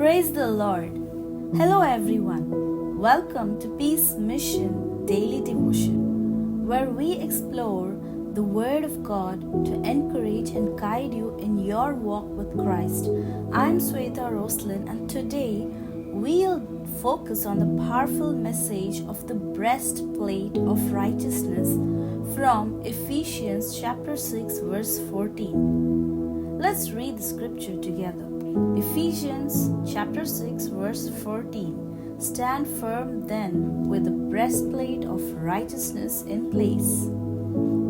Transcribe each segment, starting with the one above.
Praise the Lord. Hello everyone. Welcome to Peace Mission Daily Devotion, where we explore the Word of God to encourage and guide you in your walk with Christ. I'm Sweta Roslyn, and today we'll focus on the powerful message of the breastplate of righteousness from Ephesians chapter 6 verse 14. Let's read the scripture together. Ephesians chapter 6 verse 14. Stand firm then with the breastplate of righteousness in place.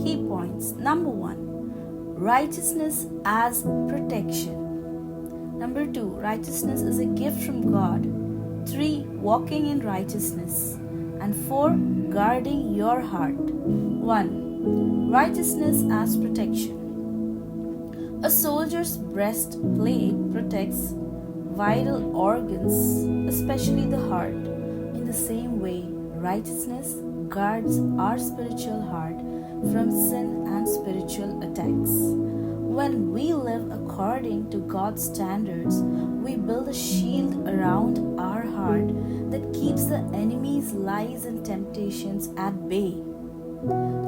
Key points. Number 1. Righteousness as protection. Number 2. Righteousness is a gift from God. 3. Walking in righteousness. And 4. Guarding your heart. 1. Righteousness as protection. A soldier's breastplate protects vital organs, especially the heart. In the same way, righteousness guards our spiritual heart from sin and spiritual attacks. When we live according to God's standards, we build a shield around our heart that keeps the enemy's lies and temptations at bay.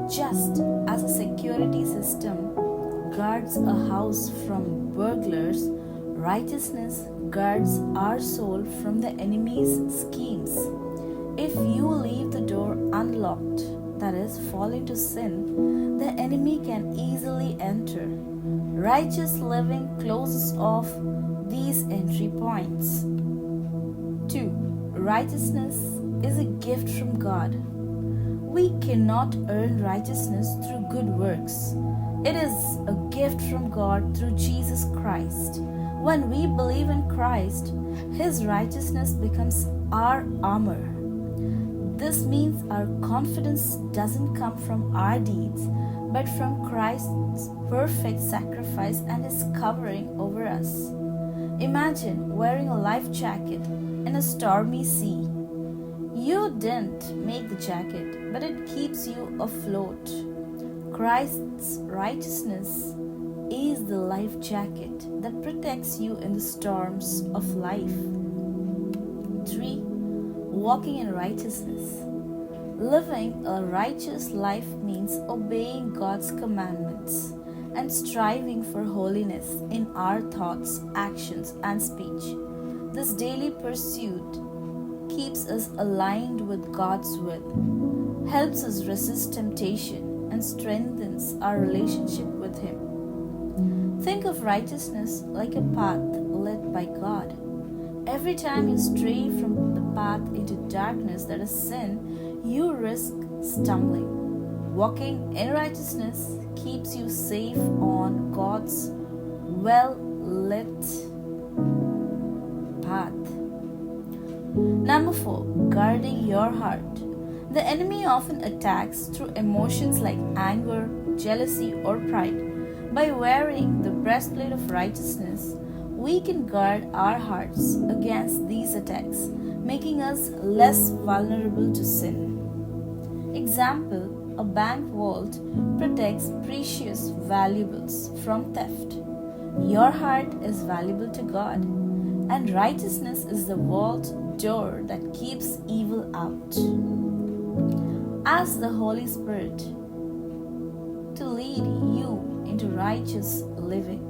Just as a security system guards a house from burglars, righteousness guards our soul from the enemy's schemes. If you leave the door unlocked, that is, fall into sin, the enemy can easily enter. Righteous living closes off these entry points. 2. Righteousness is a gift from God. We cannot earn righteousness through good works. It is a gift from God through Jesus Christ. When we believe in Christ, His righteousness becomes our armor. This means our confidence doesn't come from our deeds, but from Christ's perfect sacrifice and His covering over us. Imagine wearing a life jacket in a stormy sea. You didn't make the jacket, but it keeps you afloat. Christ's righteousness is the life jacket that protects you in the storms of life. 3. Walking in righteousness. Living a righteous life means obeying God's commandments and striving for holiness in our thoughts, actions, and speech. This daily pursuit keeps us aligned with God's will, helps us resist temptation, and strengthens our relationship with Him. Think of righteousness like a path led by God. Every time you stray from the path into darkness that is sin, you risk stumbling. Walking in righteousness keeps you safe on God's well-lit path. Number 4. Guarding your heart. The enemy often attacks through emotions like anger, jealousy, or pride. By wearing the breastplate of righteousness, we can guard our hearts against these attacks, making us less vulnerable to sin. Example, a bank vault protects precious valuables from theft. Your heart is valuable to God, and righteousness is the vault door that keeps evil out. Ask the Holy Spirit to lead you into righteous living.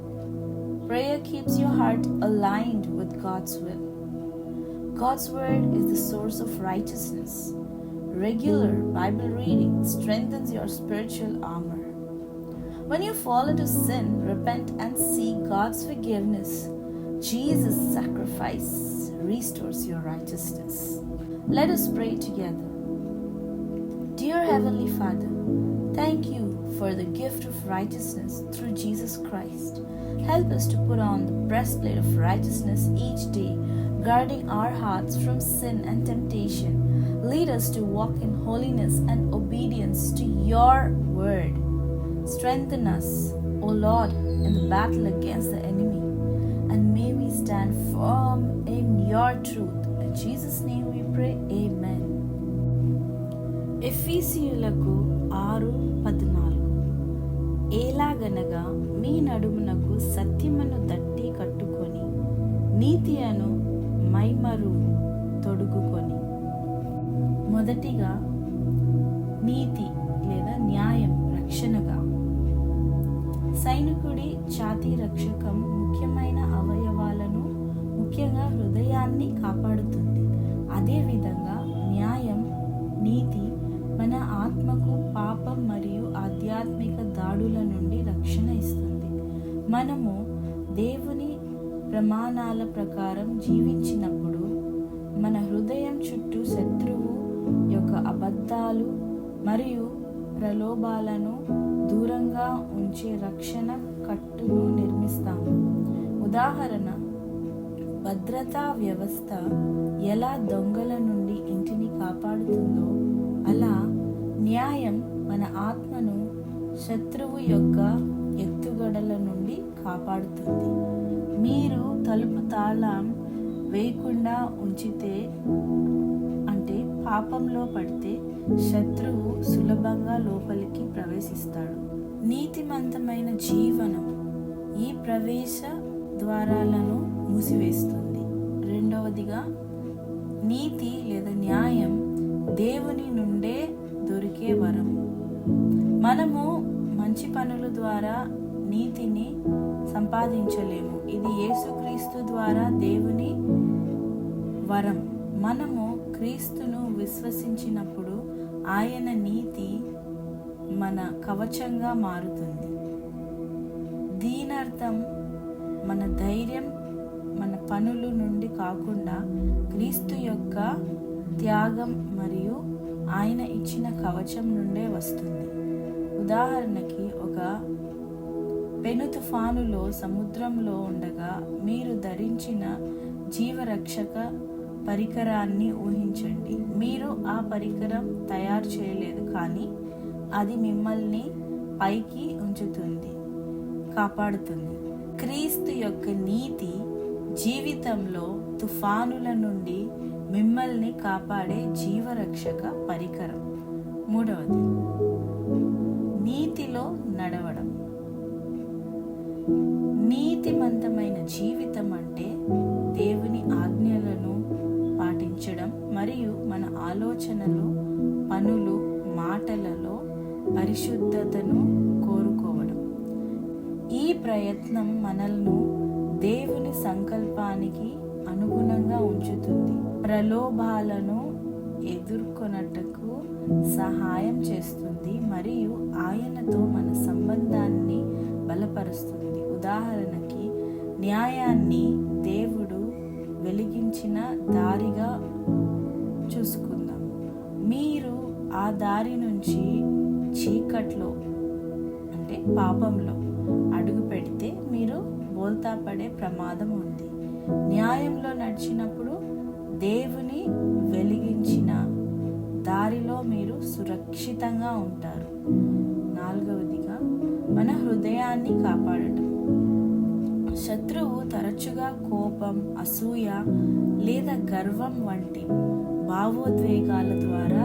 Prayer keeps your heart aligned with God's will. God's Word is the source of righteousness. Regular Bible reading strengthens your spiritual armor. When you fall into sin, repent and seek God's forgiveness. Jesus' sacrifice restores your righteousness. Let us pray together. Dear Heavenly Father, thank you for the gift of righteousness through Jesus Christ. Help us to put on the breastplate of righteousness each day, guarding our hearts from sin and temptation. Lead us to walk in holiness and obedience to your word. Strengthen us, O Lord, in the battle against the enemy, and may we stand firm in your truth. In Jesus' name we pray, Amen. ఎఫీసీయులకు 6:14. ఎలాగనగా మీ నడుమునకు సత్యమును దట్టి కట్టుకొని నీతి అను మైమరు తొడుగుకొని. మొదటిగా నీతి లేదా న్యాయం రక్షణగా. సైనికుడి ఛాతీ రక్షకం ముఖ్యమైన అవయవాలను, ముఖ్యంగా హృదయాన్ని కాపాడుతుంది. అదేవిధంగా న్యాయం, నీతి మన ఆత్మకు పాపం మరియు ఆధ్యాత్మిక దాడుల నుండి రక్షణ ఇస్తుంది. మనము దేవుని ప్రమాణాల ప్రకారం జీవించినప్పుడు మన హృదయం చుట్టూ శత్రువు యొక్క అబద్ధాలు మరియు ప్రలోభాలను దూరంగా ఉంచే రక్షణ కట్టును నిర్మిస్తాము. ఉదాహరణ, భద్రతా వ్యవస్థ ఎలా దొంగల నుండి ఇంటిని కాపాడుతుందో అలా న్యాయం మన ఆత్మను శత్రువు యొక్క ఎత్తుగడల నుండి కాపాడుతుంది. మీరు తలుపు తాళం వేయకుండా ఉంచితే, అంటే పాపంలో పడితే, శత్రువు సులభంగా లోపలికి ప్రవేశిస్తాడు. నీతిమంతమైన జీవనం ఈ ప్రవేశ ద్వారాలను మూసివేస్తుంది. రెండవదిగా, నీతి లేదా న్యాయం దేవుని నుండే దొరికే వరం. మనము మంచి పనుల ద్వారా నీతిని సంపాదించలేము. ఇది యేసుక్రీస్తు ద్వారా దేవుని వరం. మనము క్రీస్తును విశ్వసించినప్పుడు ఆయన నీతి మన కవచంగా మారుతుంది. దీనర్థం మన ధైర్యం మన పనుల నుండి కాకుండా క్రీస్తు యొక్క త్యాగం మరియు ఆయన ఇచ్చిన కవచం నుండే వస్తుంది. ఉదాహరణకి, ఒక పెను తుఫానులో సముద్రంలో ఉండగా మీరు ధరించిన జీవరక్షక పరికరాన్ని ఊహించండి. మీరు ఆ పరికరం తయారు చేయలేదు, కానీ అది మిమ్మల్ని పైకి ఉంచుతుంది, కాపాడుతుంది. క్రీస్తు యొక్క నీతి జీవితంలో తుఫానుల నుండి మిమ్మల్ని కాపాడే జీవరక్షక పరికరం. మూడవది, నీతిలో నడవడం. నీతిమంతమైన జీవితం అంటే దేవుని ఆజ్ఞలను పాటించడం మరియు మన ఆలోచనలు, పనులు, మాటలలో పరిశుద్ధతను కోరుకోవడం. ఈ ప్రయత్నం మనల్ని దేవుని సంకల్పానికి అనుగుణంగా ఉంచుతుంది, ప్రలోభాలను ఎదుర్కొనటకు సహాయం చేస్తుంది మరియు ఆయనతో మన సంబంధాన్ని బలపరుస్తుంది. ఉదాహరణకి, న్యాయాన్ని దేవుడు వెలిగించిన దారిగా చూసుకుందాం. మీరు ఆ దారి నుంచి చీకట్లో, అంటే పాపంలో అడుగు పెడితే మీరు బోల్తా పడే ప్రమాదం ఉంది. న్యాయంలో నడిచినప్పుడు దేవుని వెలిగించిన దారిలో మీరు సురక్షితంగా ఉంటారు. నాలుగవదిగా, మన హృదయాన్ని కాపాడటం. శత్రువు తరచుగా కోపం, అసూయ లేదా గర్వం వంటి భావోద్వేగాల ద్వారా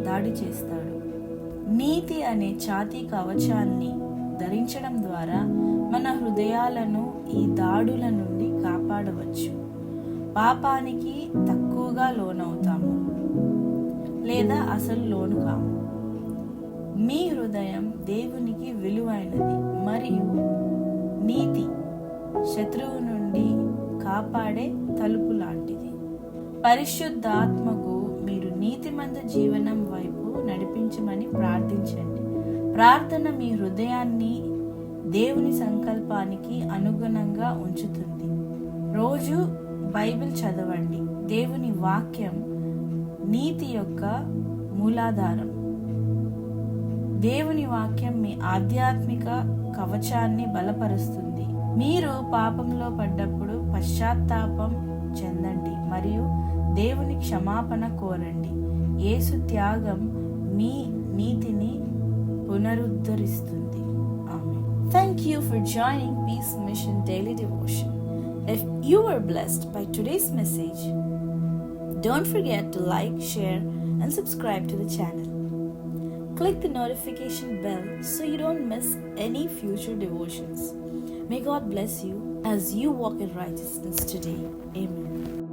దాడి చేస్తాడు. నీతి అనే ఛాతీ కవచాన్ని ధరించడం ద్వారా మన హృదయాలను ఈ దాడుల నుండి కాపాడవచ్చు. పాపానికి తక్కువగా లోనవుతాము లేదా అసలు లోను కాము. మీ హృదయం దేవునికి విలువైనది మరియు నీతి శత్రువు నుండి కాపాడే తలుపు లాంటిది. పరిశుద్ధాత్మకు మీరు నీతిమంత జీవనం వైపు నడిపించమని ప్రార్థించండి. ప్రార్థన మీ హృదయాన్ని దేవుని సంకల్పానికి అనుగుణంగా ఉంచుతుంది. రోజు బైబిల్ చదవండి. దేవుని వాక్యం నీతి యొక్క మూలాధారం. దేవుని వాక్యం మీ ఆధ్యాత్మిక కవచాన్ని బలపరుస్తుంది. మీరు పాపంలో పడ్డప్పుడు పశ్చాత్తాపం చెందండి మరియు దేవుని క్షమాపణ కోరండి. యేసు త్యాగం మీ నీతిని పునరుద్ధరిస్తుంది. ఆమేన్. Thank you for joining Peace Mission Daily Devotion. If you were blessed by today's message, don't forget to like, share, and subscribe to the channel. Click the notification bell so you don't miss any future devotions. May God bless you as you walk in righteousness today. Amen.